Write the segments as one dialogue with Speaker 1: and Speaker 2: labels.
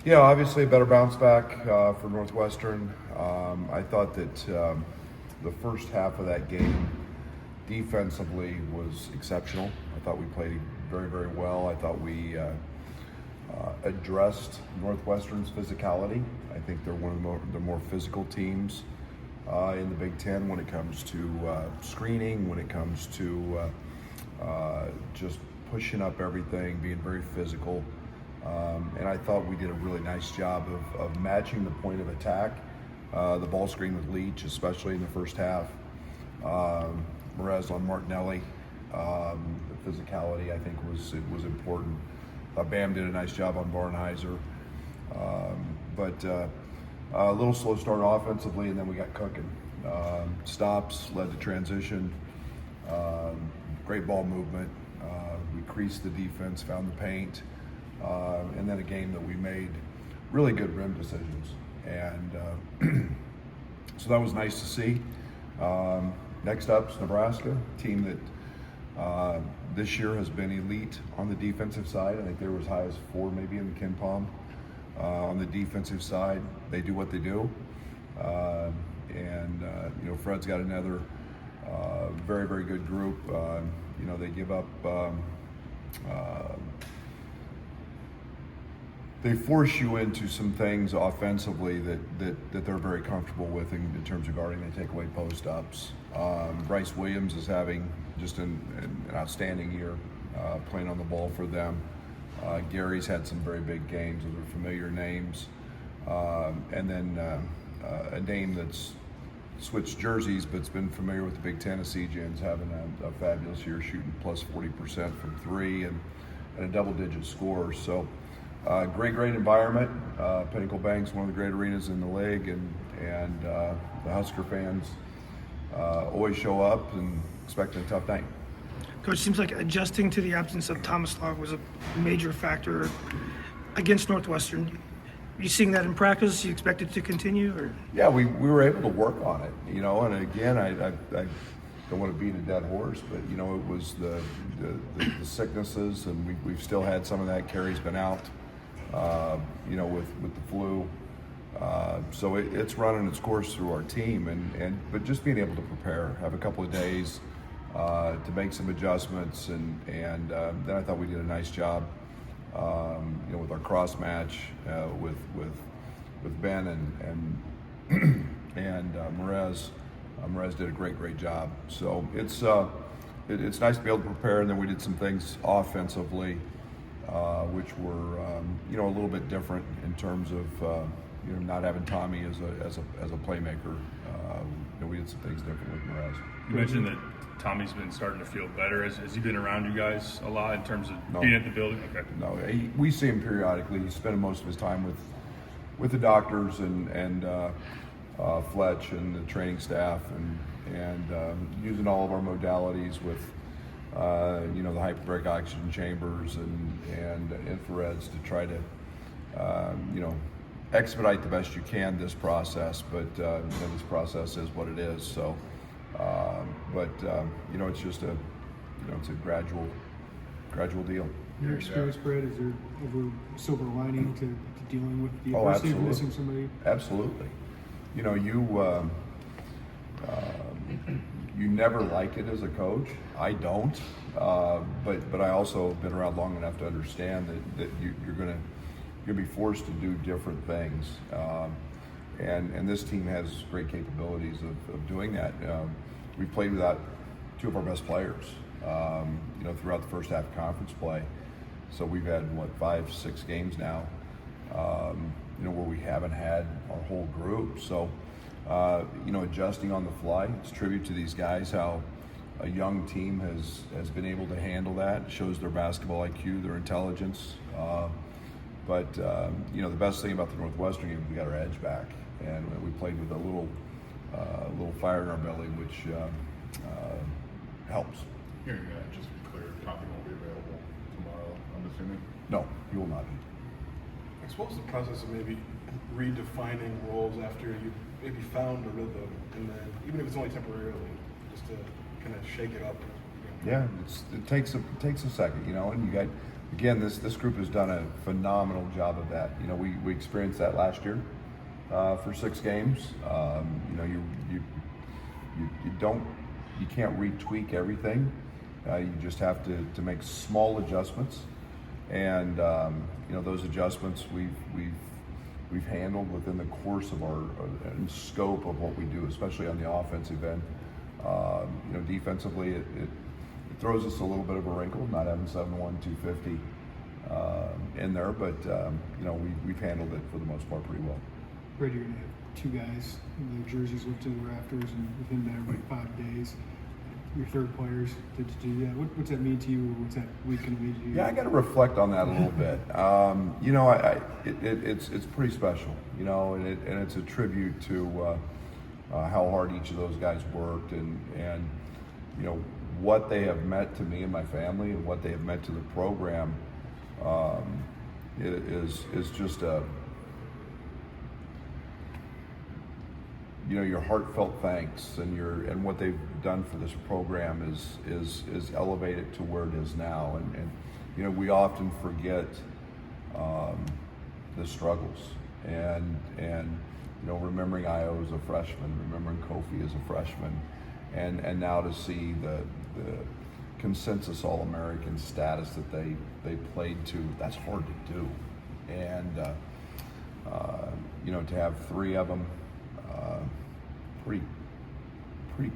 Speaker 1: Yeah, obviously a better bounce back for Northwestern. I thought that the first half of that game defensively was exceptional. I thought we played very, very well. I thought we addressed Northwestern's physicality. I think they're one of the more physical teams in the Big Ten when it comes to screening, when it comes to just pushing up everything, being very physical. And I thought we did a really nice job of matching the point of attack. The ball screen with Leach, especially in the first half. Merez on Martinelli. The physicality, I think, was important. Bam did a nice job on Barnheiser. But a little slow start offensively, and then we got cooking. Stops led to transition. Great ball movement. We creased the defense, found the paint. And then a game that we made really good rim decisions. And so that was nice to see. Next up is Nebraska, a team that this year has been elite on the defensive side. I think they were as high as 4 maybe in the Ken Palm. On the defensive side, they do what they do. Fred's got another very, very good group. They give up they force you into some things offensively that they're very comfortable with in terms of guarding. They take away post-ups. Bryce Williams is having just an outstanding year playing on the ball for them. Gary's had some very big games. Those are familiar names. And then a name that's switched jerseys but's been familiar with the Big Ten, CJ's having a fabulous year, shooting plus 40% from 3 and a double-digit score. So great environment. Pinnacle Bank's one of the great arenas in the league, and the Husker fans always show up and expecting a tough night.
Speaker 2: Coach, seems like adjusting to the absence of Thomas Log was a major factor against Northwestern. Are you seeing that in practice? You expect it to continue? Or?
Speaker 1: Yeah, we were able to work on it, and again, I don't want to beat a dead horse, but it was the sicknesses, and we've still had some of that. Carey's been out, with the flu. So it's running its course through our team, but just being able to prepare, have a couple of days to make some adjustments, and then I thought we did a nice job, with our cross match with Ben and Merez. Merez did a great job. So it's nice to be able to prepare, and then we did some things offensively, which were a little bit different in terms of not having Tommy as a playmaker. We did some things different with Merez.
Speaker 3: You mentioned that Tommy's been starting to feel better. Has he been around you guys a lot in terms of being at the building? Okay.
Speaker 1: No, we see him periodically. He's spending most of his time with the doctors and Fletch and the training staff, and using all of our modalities with the hyperbaric oxygen chambers and infrareds to try to expedite the best you can this process. But this process is what it is. So, it's just it's a gradual deal.
Speaker 4: In your experience, Brad, is there ever silver lining to dealing with the adversity of missing somebody?
Speaker 1: Absolutely. You never like it as a coach. I don't, but I also have been around long enough to understand that you're going to be forced to do different things, and this team has great capabilities of doing that. We've played without 2 of our best players, throughout the first half of conference play. So we've had 5-6 games now, where we haven't had our whole group. So, adjusting on the fly. It's a tribute to these guys how a young team has been able to handle that. It shows their basketball IQ, their intelligence. But the best thing about the Northwestern game, we got our edge back, and we played with a little fire in our belly, which helps.
Speaker 5: Here, just to be clear, Tommy won't be available tomorrow, I'm assuming?
Speaker 1: No, he will not be.
Speaker 6: What was the process of maybe redefining roles after you maybe found a rhythm, and then even if it's only temporarily, just to kind of shake it up,
Speaker 1: Yeah, it takes a second, you know, and you got, again, this group has done a phenomenal job of that. You know, we experienced that last year for 6 games. You know, you can't retweak everything. You just have to make small adjustments, and you know, those adjustments we've handled within the course of our scope of what we do, especially on the offensive end. You know, defensively, it throws us a little bit of a wrinkle, not having 7'1", 250 in there, but you know, we've handled it for the most part pretty well.
Speaker 4: Brady, you're gonna have 2 guys in their jerseys lifted to the rafters, and within that, like 5 days, your third players to do that. What's that mean to you, or what's that week gonna mean to you?
Speaker 1: Yeah, I got to reflect on that a little bit. You know, it's pretty special, you know, and it's a tribute to how hard each of those guys worked, and you know, what they have meant to me and my family, and what they have meant to the program. Is just a, you know, your heartfelt thanks, and what they've done for this program is elevated to where it is now, and you know, we often forget the struggles, and you know, remembering Io as a freshman, remembering Kofi as a freshman, and now to see the consensus All-American status that they played to, that's hard to do, and you know, to have 3 of them, pretty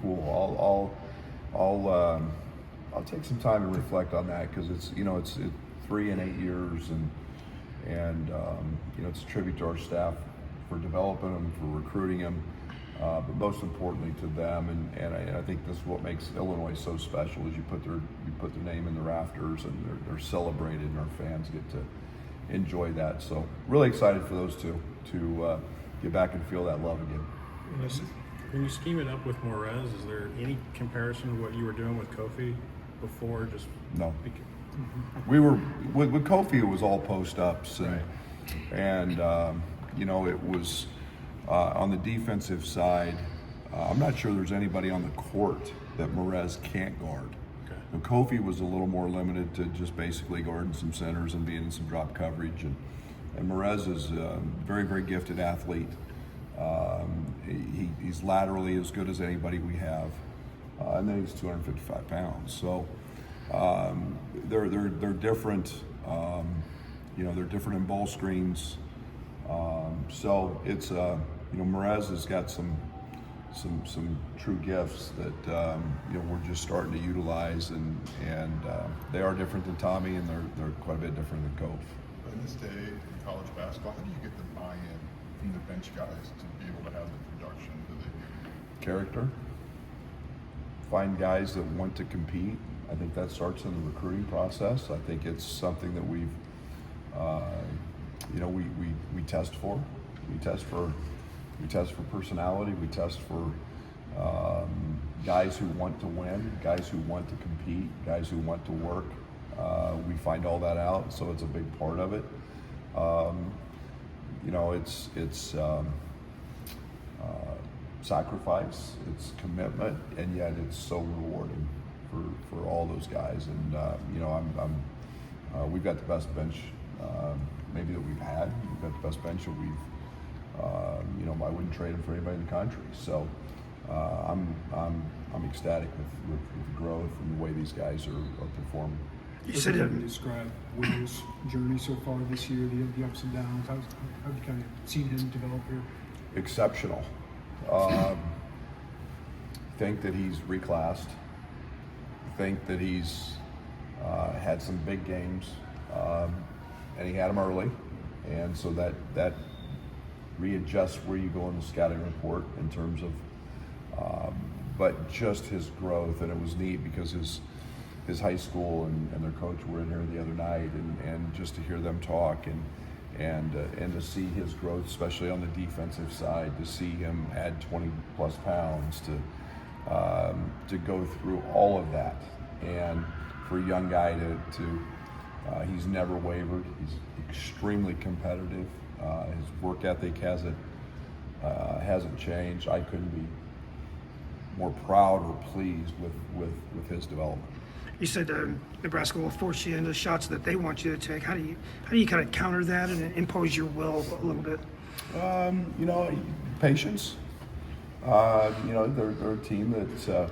Speaker 1: cool. I'll take some time to reflect on that, because it's, you know, it's 3 and 8 years, and you know, it's a tribute to our staff for developing them, for recruiting them, but most importantly to them, and I think this is what makes Illinois so special, is you put their name in the rafters, and they're celebrated, and our fans get to enjoy that. So really excited for those 2 to get back and feel that love again.
Speaker 5: When you scheme it up with Morez, is there any comparison to what you were doing with Kofi before? Just
Speaker 1: No. We were with Kofi. It was all post ups, and you know, it was on the defensive side. I'm not sure there's anybody on the court that Morez can't guard.
Speaker 5: Okay.
Speaker 1: Now, Kofi was a little more limited to just basically guarding some centers and being in some drop coverage, and Morez is a very, very gifted athlete. He's laterally as good as anybody we have, and then he's 255 pounds. So they're different. You know, they're different in ball screens. So it's you know, Morez has got some true gifts that you know, we're just starting to utilize, and they are different than Tommy, and they're quite a bit different than Kof.
Speaker 5: in this day in college basketball, how do you get the buy-in from the bench guys to be able to have the production that they do?
Speaker 1: Character. Find guys that want to compete. I think that starts in the recruiting process. I think it's something that we've, you know, we test for. We test for personality. We test for guys who want to win, guys who want to compete, guys who want to work. We find all that out, so it's a big part of it. You know, it's sacrifice, it's commitment, and yet it's so rewarding for all those guys. And you know, we've got the best bench maybe that we've had. We've got the best bench that we've. You know, I wouldn't trade them for anybody in the country. So I'm ecstatic with the growth and the way these guys are performing.
Speaker 2: You said it.
Speaker 4: Describe Will's journey so far this year, the ups and downs. How have you kind of seen him develop here?
Speaker 1: Exceptional. Think that he's reclassed. Think that he's had some big games, and he had them early, and so that readjusts where you go in the scouting report in terms of, but just his growth. And it was neat because his high school and their coach were in here the other night, and just to hear them talk and to see his growth, especially on the defensive side, to see him add 20 plus pounds, to go through all of that, and for a young guy to he's never wavered. He's extremely competitive. His work ethic hasn't changed. I couldn't be more proud or pleased with his development.
Speaker 2: You said Nebraska will force you into shots that they want you to take. How do you kind of counter that and impose your will a little bit?
Speaker 1: You know, patience. You know, they're a team that,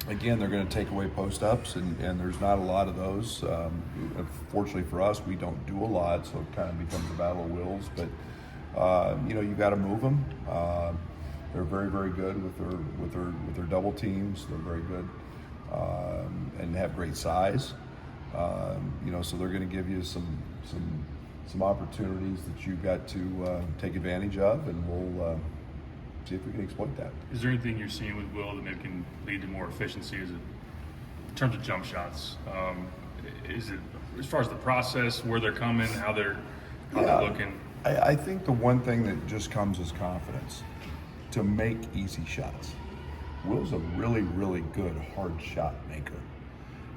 Speaker 1: again, they're going to take away post-ups, and there's not a lot of those. Fortunately for us, we don't do a lot, so it kind of becomes a battle of wills. But you know, you got to move them. They're very, very good with their double teams. They're very good and have great size. You know, so they're going to give you some opportunities that you've got to take advantage of, and we'll see if we can exploit that.
Speaker 3: Is there anything you're seeing with Will that maybe can lead to more efficiency in terms of jump shots? Is it as far as the process, where they're coming, how they're looking?
Speaker 1: I think the one thing that just comes is confidence to make easy shots. Will's a really, really good hard shot maker.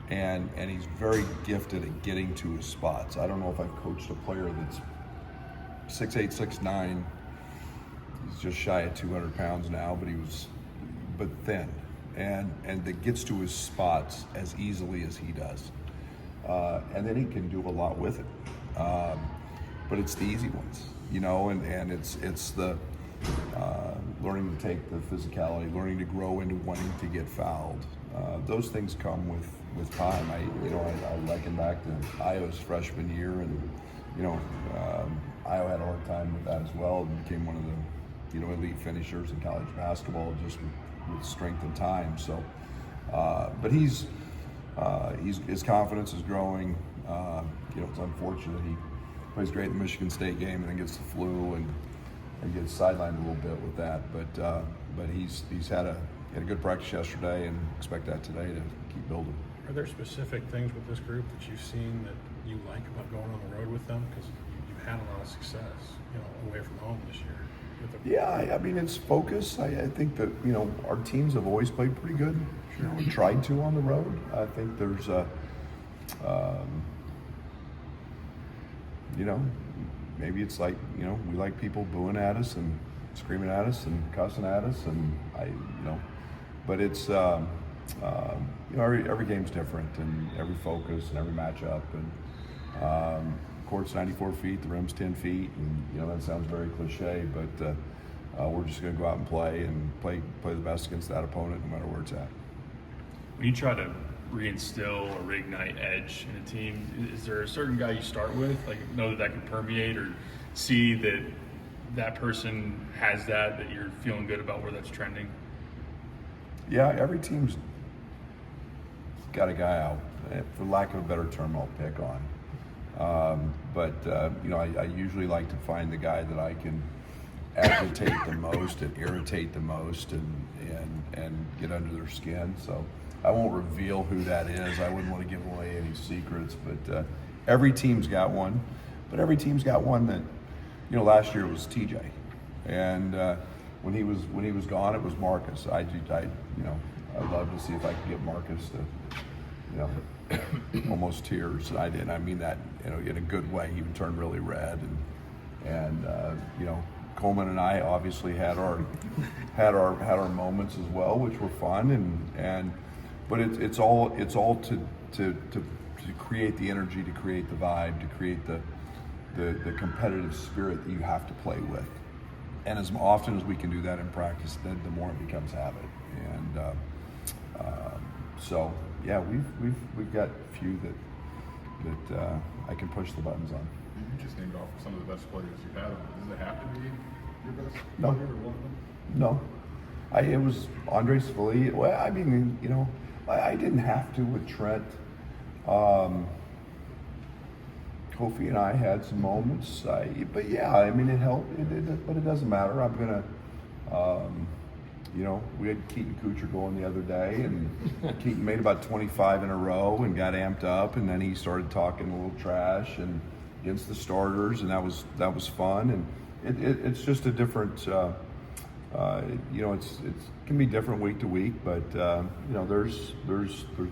Speaker 1: And he's very gifted at getting to his spots. I don't know if I've coached a player that's 6'8", 6'9". He's just shy of 200 pounds now, but thin, and that gets to his spots as easily as he does. And then he can do a lot with it. But it's the easy ones, you know, and it's the learning to take the physicality, learning to grow into wanting to get fouled. Those things come with time. I liken back to Iowa's freshman year, and you know, Iowa had a hard time with that as well, and became one of the elite finishers in college basketball just with strength and time. So, but his confidence is growing. You know, it's unfortunate he plays great in the Michigan State game and then gets the flu and gets sidelined a little bit with that. But he's had a good practice yesterday, and expect that today to keep building.
Speaker 6: Are there specific things with this group that you've seen that you like about going on the road with them? Because you've had a lot of success, you know, away from home this year.
Speaker 1: Yeah, I mean, it's focus. I think that, you know, our teams have always played pretty good. You know, we tried to on the road. I think there's you know, maybe it's like, you know, we like people booing at us and screaming at us and cussing at us, and but it's you know, every game's different, and every focus and every matchup, and court's 94 feet, the rim's 10 feet, and you know, that sounds very cliche, but we're just going to go out and play the best against that opponent, no matter where it's at.
Speaker 3: When you try to reinstill or reignite edge in a team, is there a certain guy you start with, like know that can permeate, or see that person has that you're feeling good about where that's trending?
Speaker 1: Yeah, every team's got a guy out, for lack of a better term, I'll pick on. But you know, I usually like to find the guy that I can agitate the most and irritate the most, and get under their skin. So I won't reveal who that is. I wouldn't want to give away any secrets, but every team's got one. But every team's got one that, you know, last year it was TJ, and when he was gone, it was Marcus. I'd love to see if I could get Marcus to, you know, almost tears. I did. I mean that, you know, in a good way. He would turn really red, and you know, Coleman and I obviously had our moments as well, which were fun, but it's all to create the energy, to create the vibe, to create the competitive spirit that you have to play with. And as often as we can do that in practice, then the more it becomes habit. And so yeah, we've got a few that I can push the buttons on.
Speaker 5: You just named off some of the best players you had. Does it have to be your best
Speaker 1: No.
Speaker 5: player or one of them?
Speaker 1: No, it was Andre Svali. Well, I mean, you know, I didn't have to with Trent. Kofi and I had some moments, but yeah, I mean, it helped. But it doesn't matter. I'm gonna, you know, we had Keaton Kuchar going the other day, and Keaton made about 25 in a row and got amped up, and then he started talking a little trash and against the starters, and that was fun. And it's just a different, you know, it can be different week to week, but you know, there's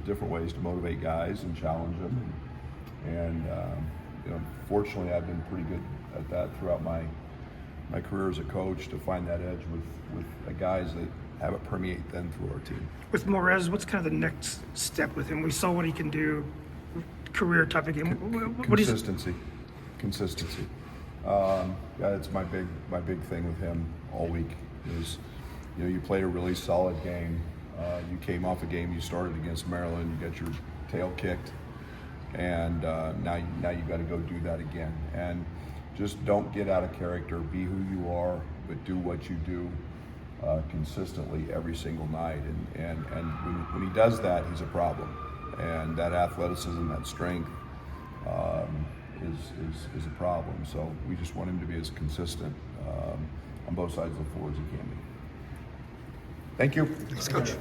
Speaker 1: different ways to motivate guys and challenge them, and you know, fortunately, I've been pretty good at that throughout my career as a coach, to find that edge with guys that have it permeate then through our team.
Speaker 2: With Morez, what's kind of the next step with him? We saw what he can do, career type of game. What is
Speaker 1: Consistency. That's my big thing with him all week is, you played a really solid game. You came off a game you started against Maryland. You got your tail kicked, and now you got to go do that again. And just don't get out of character. Be who you are, but do what you do consistently every single night. And when he does that, he's a problem. And that athleticism, that strength is a problem. So we just want him to be as consistent on both sides of the floor as he can be. Thank you.
Speaker 2: Thanks, Coach.